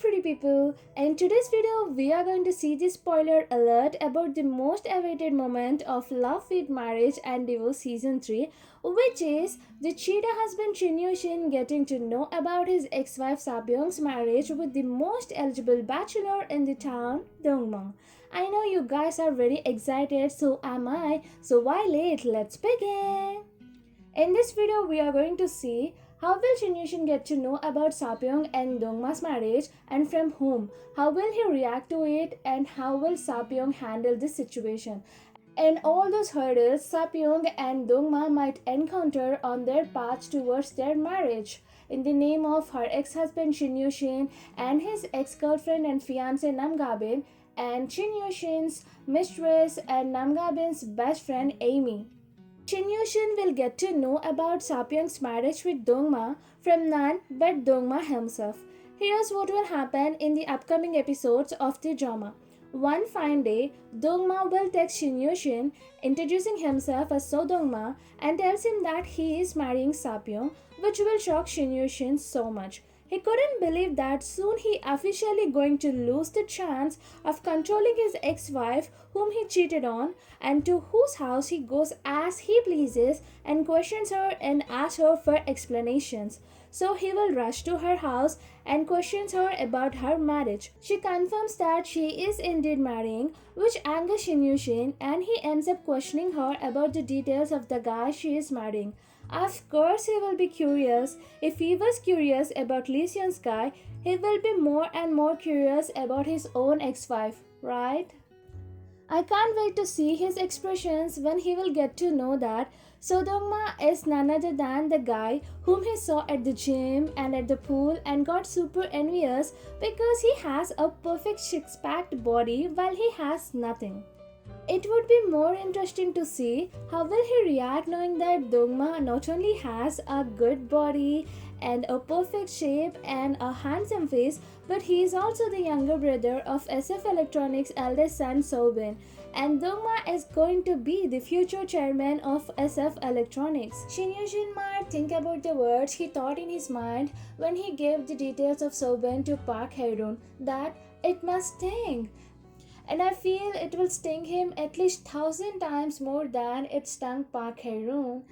pretty people. In today's video, we are going to see the spoiler alert about the most awaited moment of Love Fit Marriage and Divorce Season 3, which is the cheetah husband Shin getting to know about his ex-wife Sapyong's marriage with the most eligible bachelor in the town, Dongma. I know you guys are very excited, so am I. So why late? Let's begin. In this video, we are going to see how will Shin get to know about Sapyong and Dongma's marriage and from whom? How will he react to it and how will Sapyong handle this situation? And all those hurdles Sapyong and Dongma might encounter on their path towards their marriage. In the name of her ex-husband Shin and his ex-girlfriend and fiancé Namgabin and Shin's mistress and Namgabin's best friend Amy. Shin will get to know about Sapyong's marriage with Dongma from none but Dongma himself. Here's what will happen in the upcoming episodes of the drama. One fine day, Dongma will text Shin introducing himself as So Dongma and tells him that he is marrying Sapyong, which will shock Shin so much. He couldn't believe that soon he officially going to lose the chance of controlling his ex-wife whom he cheated on and to whose house he goes as he pleases and questions her and asks her for explanations. So he will rush to her house and questions her about her marriage. She confirms that she is indeed marrying, which angers Shin and he ends up questioning her about the details of the guy she is marrying. Of course he will be curious. If he was curious about Leesaboo's guy, he will be more and more curious about his own ex-wife, right? I can't wait to see his expressions when he will get to know that So Dongma is none other than the guy whom he saw at the gym and at the pool and got super envious because he has a perfect six-packed body while he has nothing. It would be more interesting to see how will he react knowing that Dongma not only has a good body and a perfect shape and a handsome face, but he is also the younger brother of SF Electronics' eldest son Sobin, and Dongma is going to be the future chairman of SF Electronics. Shin might think about the words he thought in his mind when he gave the details of Sobin to Park Hae-roon, that it must sting. And I feel it will sting him at least 1,000 times more than it stung Park Hae-roon.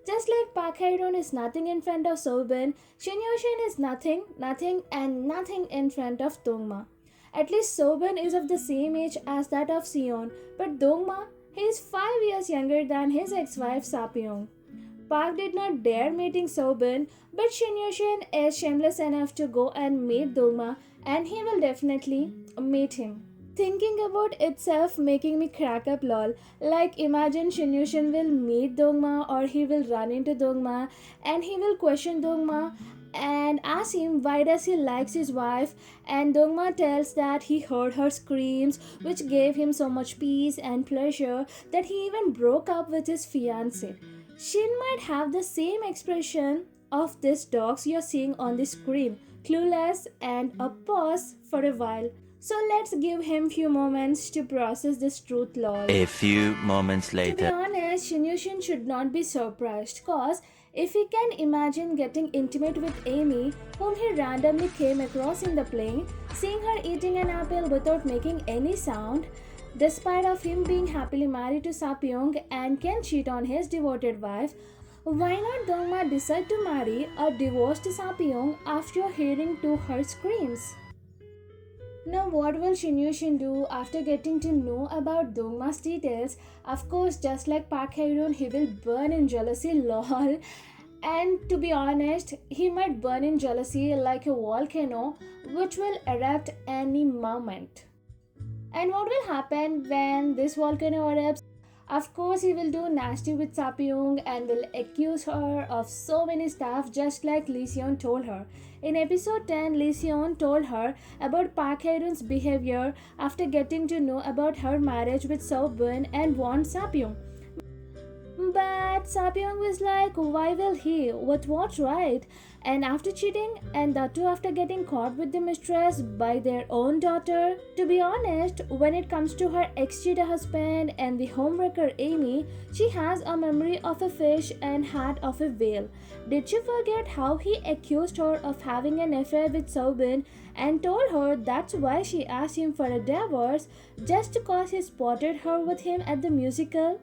Just like Park Hae-roon is nothing in front of Sobin, Shin is nothing in front of Dongma. At least Sobin is of the same age as that of Sieun, but Dongma, he is 5 years younger than his ex-wife Sapyong. Park did not dare meeting Sobin, but Shin is shameless enough to go and meet Dongma, and he will definitely meet him. Thinking about itself making me crack up lol. Like imagine Shin will meet Dongma or he will run into Dongma and he will question Dongma and ask him why does he likes his wife, and Dongma tells that he heard her screams which gave him so much peace and pleasure that he even broke up with his fiancée. Shin might have the same expression of these dogs you're seeing on the screen, clueless and a pause for a while. So let's give him few moments to process this truth lol. A few moments later. To be honest, Shin should not be surprised cause if he can imagine getting intimate with Amy, whom he randomly came across in the plane, seeing her eating an apple without making any sound, despite of him being happily married to Sapyong and can cheat on his devoted wife, why not Dongma decide to marry a divorced Sapyong after hearing to her screams? Now what will Shin do after getting to know about Dongma's details? Of course, just like Park Hae-roon, he will burn in jealousy lol. And to be honest, he might burn in jealousy like a volcano which will erupt any moment. And what will happen when this volcano erupts? Of course, he will do nasty with Sapyong and will accuse her of so many stuff just like Leesaboo told her. In episode 10, Leesaboo told her about Park Hae-roon's behavior after getting to know about her marriage with Sobin and warned Sapyong. But Sapyong was like, why will he? What's right? And after cheating, and that too after getting caught with the mistress by their own daughter. To be honest, when it comes to her ex-cheater husband and the homewrecker Amy, she has a memory of a fish and heart of a whale. Did she forget how he accused her of having an affair with Sobin and told her that's why she asked him for a divorce just because he spotted her with him at the musical?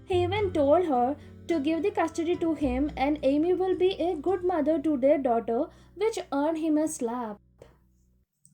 He even told her to give the custody to him and Amy will be a good mother to their daughter, which earned him a slap.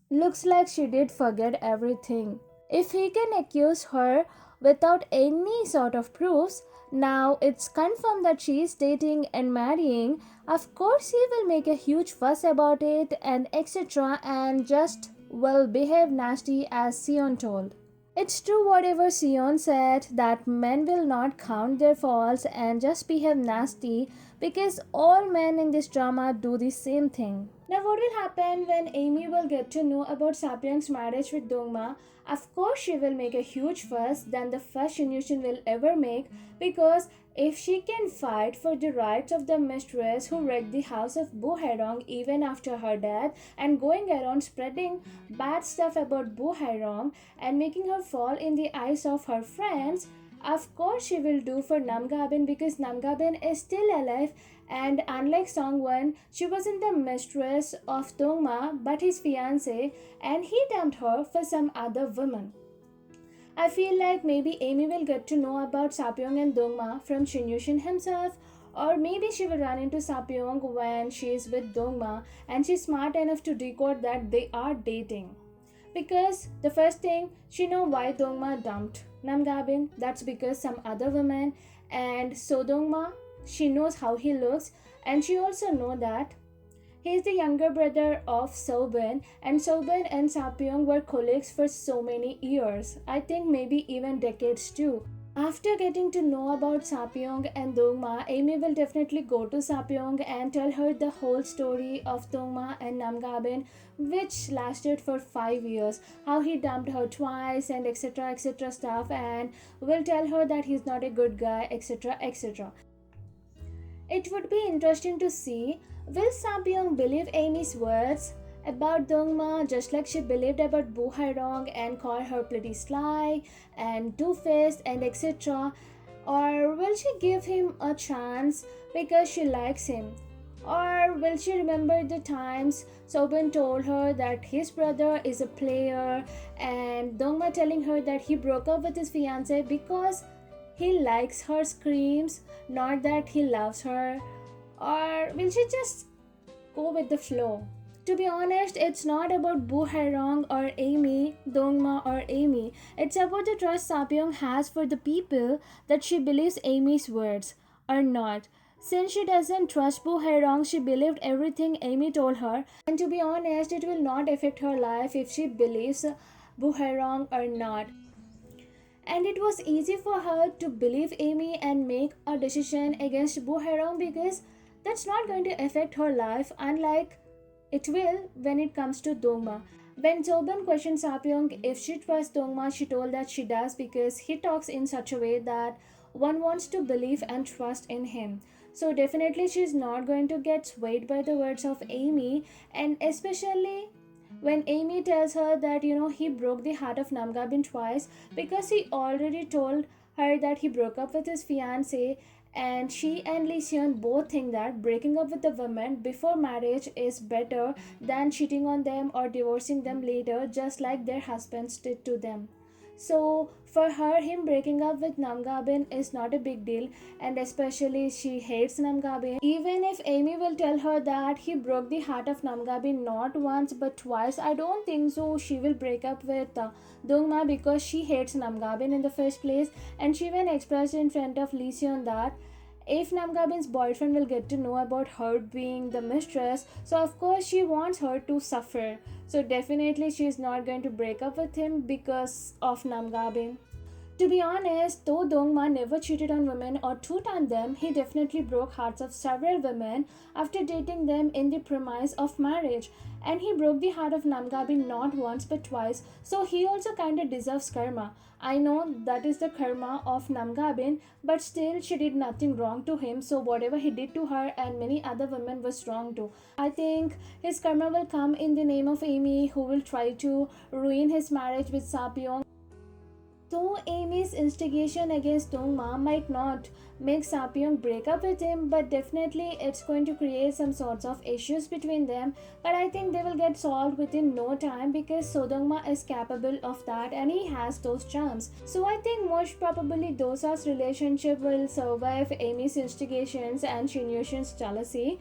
Looks like she did forget everything. If he can accuse her without any sort of proofs, now it's confirmed that she is dating and marrying. Of course, he will make a huge fuss about it and etc. and just will behave nasty as Sion told. It's true whatever Sion said that men will not count their faults and just behave nasty because all men in this drama do the same thing. Now what will happen when Amy will get to know about Sapyong's marriage with Dongma? Of course she will make a huge fuss than the first Shin will ever make because if she can fight for the rights of the mistress who wrecked the house of Bu Hairong even after her death and going around spreading bad stuff about Bu Hairong and making her fall in the eyes of her friends, of course she will do for Namgabin because Namgabin is still alive and unlike Songwon, she wasn't the mistress of Dongma but his fiancé and he dumped her for some other woman. I feel like maybe Amy will get to know about Sapyong and Dongma from Shin himself, or maybe she will run into Sapyong when she is with Dongma and she's smart enough to decode that they are dating. Because the first thing, she know why Dongma dumped Namgabin, that's because some other woman, and so Dongma, she knows how he looks and she also know that he is the younger brother of Sobin, and Sobin and Sapyong were colleagues for so many years. I think maybe even decades too. After getting to know about Sapyong and Dongma, Amy will definitely go to Sapyong and tell her the whole story of Dongma and Namgabin, which lasted for 5 years. How he dumped her twice and etc. stuff, and will tell her that he's not a good guy, etc. It would be interesting to see, will Sapyong believe Amy's words about Dongma just like she believed about Bu Hairong and call her pretty sly and two-faced and etc. Or will she give him a chance because she likes him? Or will she remember the times Sobin told her that his brother is a player and Dongma telling her that he broke up with his fiancée because he likes her screams, not that he loves her? Or will she just go with the flow? To be honest, it's not about Bu Hairong or Amy, Dongma or Amy. It's about the trust Sapyong has for the people that she believes Amy's words or not. Since she doesn't trust Bu Hairong, she believed everything Amy told her. And to be honest, it will not affect her life if she believes Bu Hairong or not. And it was easy for her to believe Amy and make a decision against Bu Hairong because that's not going to affect her life, unlike it will when it comes to Dongma. When Sobin questioned Sapyong if she trusts Dongma, she told that she does because he talks in such a way that one wants to believe and trust in him. So definitely she's not going to get swayed by the words of Amy, and especially when Amy tells her that he broke the heart of Namgabin twice because he already told her that he broke up with his fiancée, and she and Lee Seon both think that breaking up with the woman before marriage is better than cheating on them or divorcing them later just like their husbands did to them. So for her, him breaking up with Namgabin is not a big deal, and especially she hates Namgabin. Even if Amy will tell her that he broke the heart of Namgabin not once but twice, I don't think so she will break up with Dongma because she hates Namgabin in the first place, and she even expressed in front of Lee Seon that if Namgabin's boyfriend will get to know about her being the mistress, so of course she wants her to suffer. So definitely she is not going to break up with him because of Namgabin. To be honest, though Dongma never cheated on women or two-timed them, he definitely broke hearts of several women after dating them in the premise of marriage. And he broke the heart of Namgabin not once but twice, so he also kinda deserves karma. I know that is the karma of Namgabin, but still she did nothing wrong to him, so whatever he did to her and many other women was wrong too. I think his karma will come in the name of Amy, who will try to ruin his marriage with Sapyong. Though Amy's instigation against Dongma might not make Sapyong break up with him, but definitely it's going to create some sorts of issues between them. But I think they will get solved within no time because Sodongma is capable of that and he has those charms. So I think most probably DoSa's relationship will survive Amy's instigations and Shin Yushin's jealousy.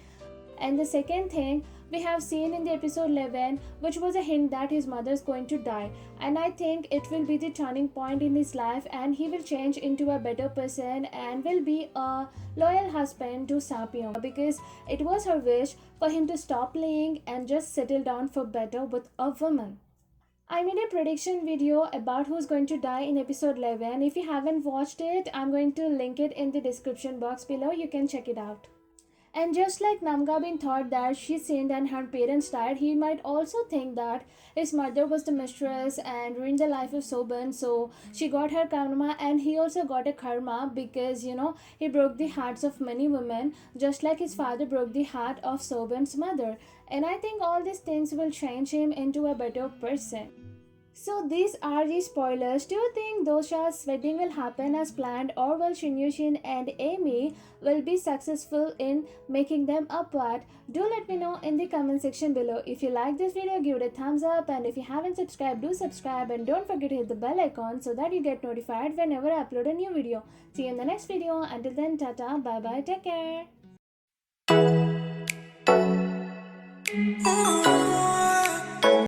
And the second thing we have seen in the episode 11, which was a hint that his mother is going to die, and I think it will be the turning point in his life and he will change into a better person and will be a loyal husband to Sapyong because it was her wish for him to stop playing and just settle down for better with a woman. I made a prediction video about who's going to die in episode 11. If you haven't watched it, I'm going to link it in the description box below. You can check it out. And just like Namgabin thought that she sinned and her parents died, he might also think that his mother was the mistress and ruined the life of Sobin, so she got her karma and he also got a karma because he broke the hearts of many women just like his father broke the heart of Sobin's mother. And I think all these things will change him into a better person. So these are the spoilers. Do you think DoSa's wedding will happen as planned or will Shin Yushin and Amy will be successful in making them apart? Do let me know in the comment section below. If you like this video, give it a thumbs up, and if you haven't subscribed, do subscribe and don't forget to hit the bell icon so that you get notified whenever I upload a new video. See you in the next video. Until then, tata, bye bye, take care.